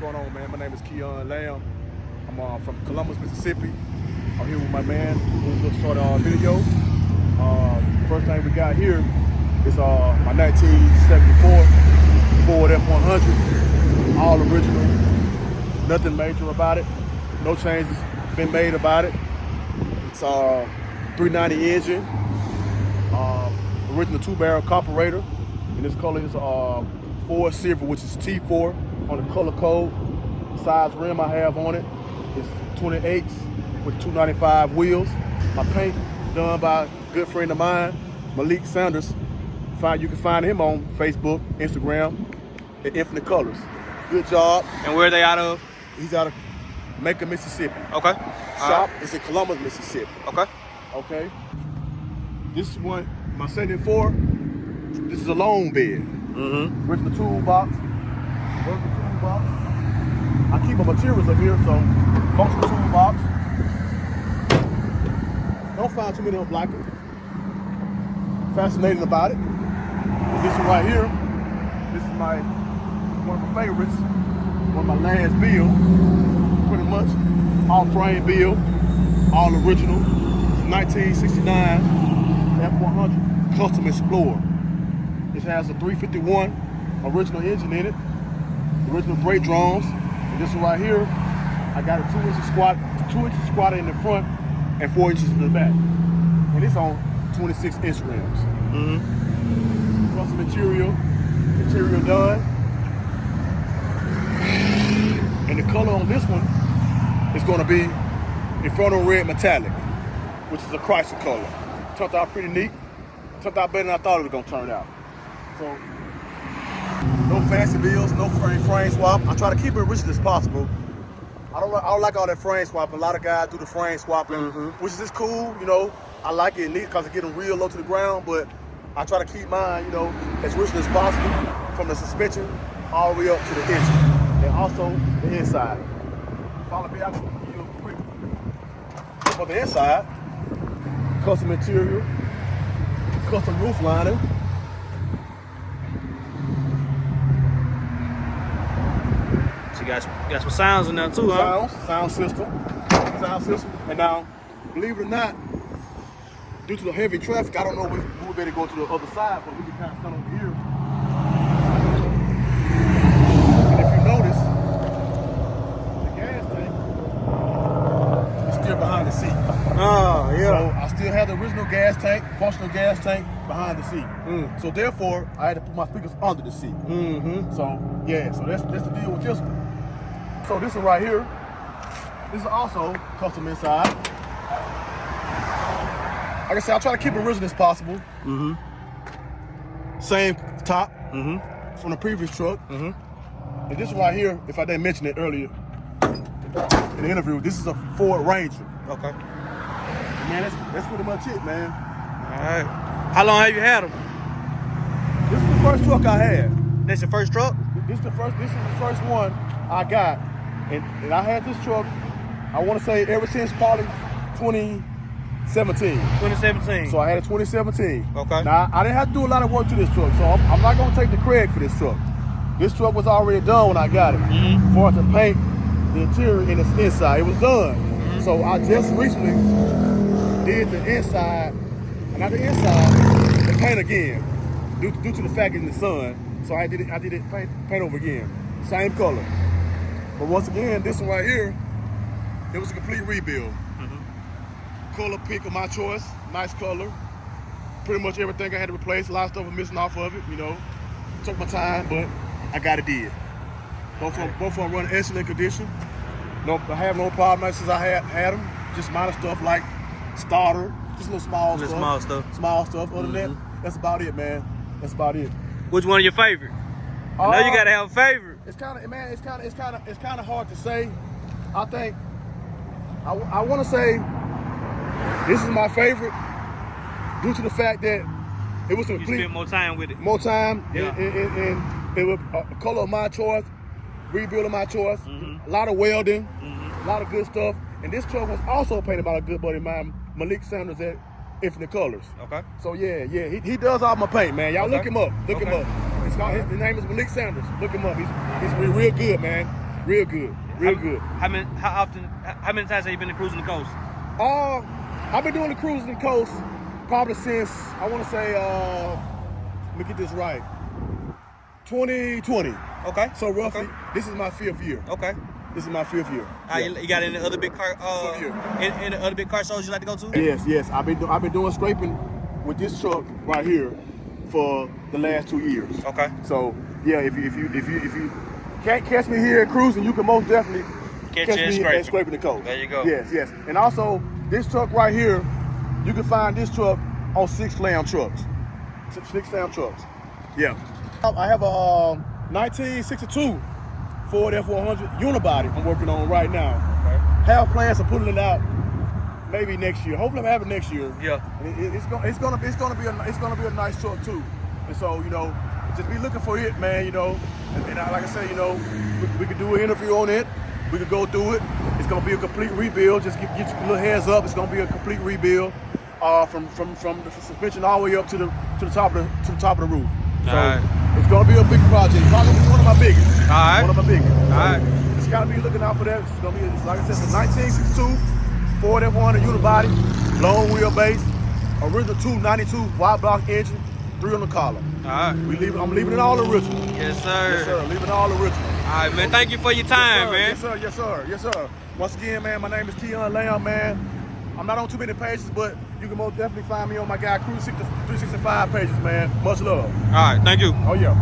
going on, man? My name is Keon Lamb. I'm from Columbus, Mississippi. I'm here with my man who's going to start our video. First thing we got here is my 1974 Ford F100, all original, nothing major about it, no changes been made about it. It's a 390 engine, original 2-barrel carburetor, and this color is Ford Silver, which is T4 on the color code. The size rim I have on it is 28s with 295 wheels. My paint done by a good friend of mine, Malik. You can find him on Facebook, Instagram, at Infinite Colors. Good job. And where are they out of? He's out of Macon, Mississippi. Okay. Shop is in Columbus, Mississippi. Okay. Okay. This is one, my 74. This is a Longbed. Original toolbox. Working toolbox. I keep my materials up here, so functional toolbox. Don't find too many of them like it. Fascinating about it. This one right here, this is one of my favorites, one of my last builds, pretty much all frame build, all original. It's a 1969 F100 Custom Explorer. It has a 351 original engine in it, original brake drums. And this one right here, I got a 2-inch squat in the front and 4 inches in the back. And it's on 26-inch rims. Custom material done. And the color on this one is going to be Inferno Red Metallic, which is a Chrysler color. Turned out pretty neat. Turned out better than I thought it was going to turn out. So, no fancy builds, no frame swap. I try to keep it original as possible. I don't like all that frame swapping. A lot of guys do the frame swapping, which is just cool, you know. I like it neat because it gets them real low to the ground, but I try to keep mine, you know, as original as possible, from the suspension all the way up to the engine, and also the inside. Follow me out real quick. For the inside, custom interior, custom roof lining. So you got some sounds in there too, huh? Sound system. And now, believe it or not, due to the heavy traffic, I don't know if we better go to the other side, but we can kind of come over here. And if you notice, the gas tank is still behind the seat. Oh, yeah. So I still have the original gas tank, functional gas tank behind the seat. So therefore, I had to put my speakers under the seat. So yeah, so that's the deal with this one. So this one right here, this is also custom inside. Like I said, I try to keep it original as possible. Same top from the previous truck. And this one right here, if I didn't mention it earlier in the interview, this is a Ford Ranger. Okay. Man, that's pretty much it, man. All right. How long have you had them? This is the first truck I had. That's your first truck? This is the first one I got. And I had this truck, I want to say ever since probably 2017. 2017. So I had a 2017. Okay. Now, I didn't have to do a lot of work to this truck, so I'm not going to take the credit for this truck. This truck was already done when I got it. As far as the paint, the interior, and the inside, it was done. So I just recently did the inside, not the inside, the paint again, due to the fact it's in the sun. So I did it paint over again, same color. But once again, this one right here, it was a complete rebuild. Color pick of my choice, nice color. Pretty much everything I had to replace. A lot of stuff was missing off of it, you know. Took my time, but I got it did. Both of them run excellent condition. No, I have no problem since I had them. Just minor stuff like starter, just little small stuff. Small stuff. Other than that, that's about it, man. That's about it. Which one of your favorite? I know you gotta have a favorite. It's kind of hard to say. I think I want to say this is my favorite due to the fact that it was complete. You spent more time with it. More time, yeah. and it was a color of my choice, rebuild of my choice, a lot of welding, a lot of good stuff. And this truck was also painted by a good buddy of mine, Malik at Infinite Colors. Okay. So yeah, he does all my paint, man. Y'all look him up. Look him up. His name is Malik Sanders. Look him up. He's real good, man. Real good. Real good. How many times have you been to Cruisin the Coast? I've been doing the Cruisin the Coast probably since, I want to say, let me get this right, 2020. Okay. So roughly, this is my 5th year. Okay. This is my 5th year. You got any other big car? Any other big car shows you like to go to? Yes. I've been doing scraping with this truck right here for the last 2 years. Okay. So yeah, if you can't catch me here at Cruisin, you can most definitely catch me at Scraping the Coast. There you go. Yes. And also this truck right here, you can find this truck on 6 Slam trucks. 6 Slam trucks. Yeah. I have a 1962 Ford F100 unibody I'm working on right now. Okay. Have plans of putting it out maybe next year. Hopefully I'm having it next year. Yeah. It's gonna be a nice truck too. And so, you know, just be looking for it, man, you know. And like I said, you know, we could do an interview on it. We could go through it. It's gonna be a complete rebuild. Just get you a little heads up. It's gonna be a complete rebuild from the suspension all the way up to the top of the roof. So it's gonna be a big project. It's probably gonna be one of my biggest. All right. One of my biggest. All right. Just gotta be looking out for that. It's gonna be, like I said, it's a 1962 Ford F100 unibody, long wheelbase, original 292 wide block engine, 3 on the collar. All right. I'm leaving it all original. Yes, sir. Yes, sir. Leaving it all original. All right, man. Thank you for your time, man. Yes, sir. Once again, man, my name is Keon, man. I'm not on too many pages, but you can most definitely find me on my guy Cruisin 365 pages, man. Much love. All right, thank you. Oh, yeah.